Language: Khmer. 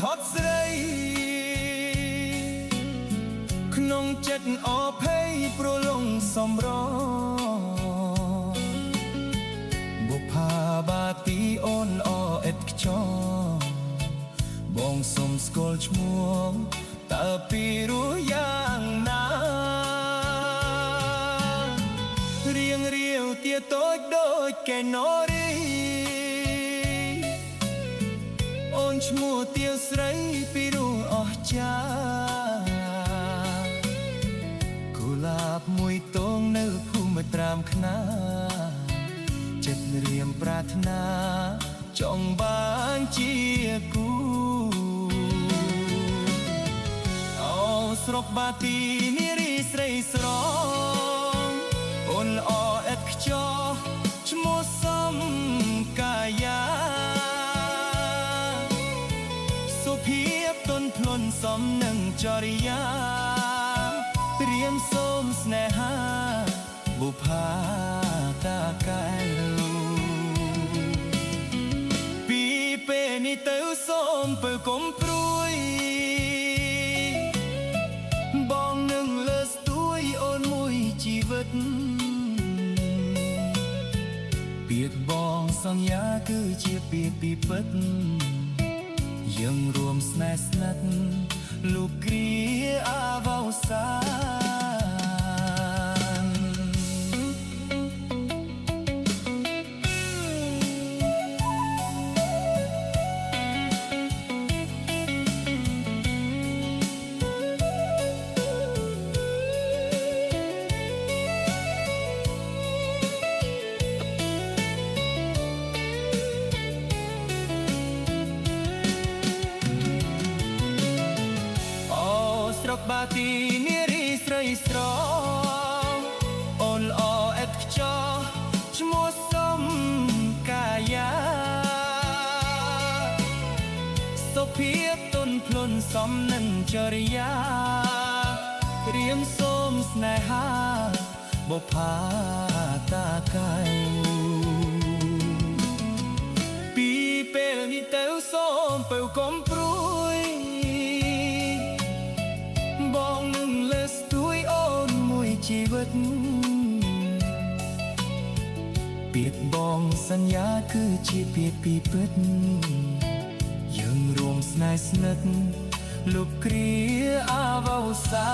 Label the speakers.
Speaker 1: ថត់ស្រីក្នុងចិត្តអភ័យប្រលងសំរបុផាបាទីអូនអអិតខ្ចងបងសុំស្គាល់ឈ្មោះតើពីរោះយ៉ាងណារៀងរាវទាតូចដូចកែណូរីអូនឈ្មោះទាវស្រីពីរោះអស្ចារ្យគូឡាបមួយតងនៅភូមិត្រាមខ្នាចិត្តរៀមប្រាថ្នាចង់បានជាគូអូស្រុកបាទីនារីស្រីស្រងអូនល្អឥតខ្ចោះឈ្មោះសំកាយាសុភាពទន់ភ្លន់សមនឹងចរិយាព្រាមសូមស្នេហាបុផាតាកែលពីពេលនេះទៅសូមពើកុំព្រួយបងនឹងលើស្ទួយអូនមួយជីវិតពាក្យបងសន្យាគឺជាពាក្យពីពិតយើងរួមស្នេហ៍ស្និទ្ធលោកគ្រាអាវោសាស្រុកបាទីនារីស្រីស្រងអូនល្អឥតខ្ចោះឈ្មោះសំកាយាសុភាពទន់ភ្លន់សមនឹងចរិយាក្រៀមសូមស្នេហាបុផាតាកែវពីពេលនេះទៅសូមពើកុំព្រួយបងនឹងលើស្ទួយអូនមួយជីវិតពាក្យបងសន្យាគឺជាពាក្យពីពិតយើងរួមស្នេហ៍ស្និទ្ធលោកគ្រាអាវោសា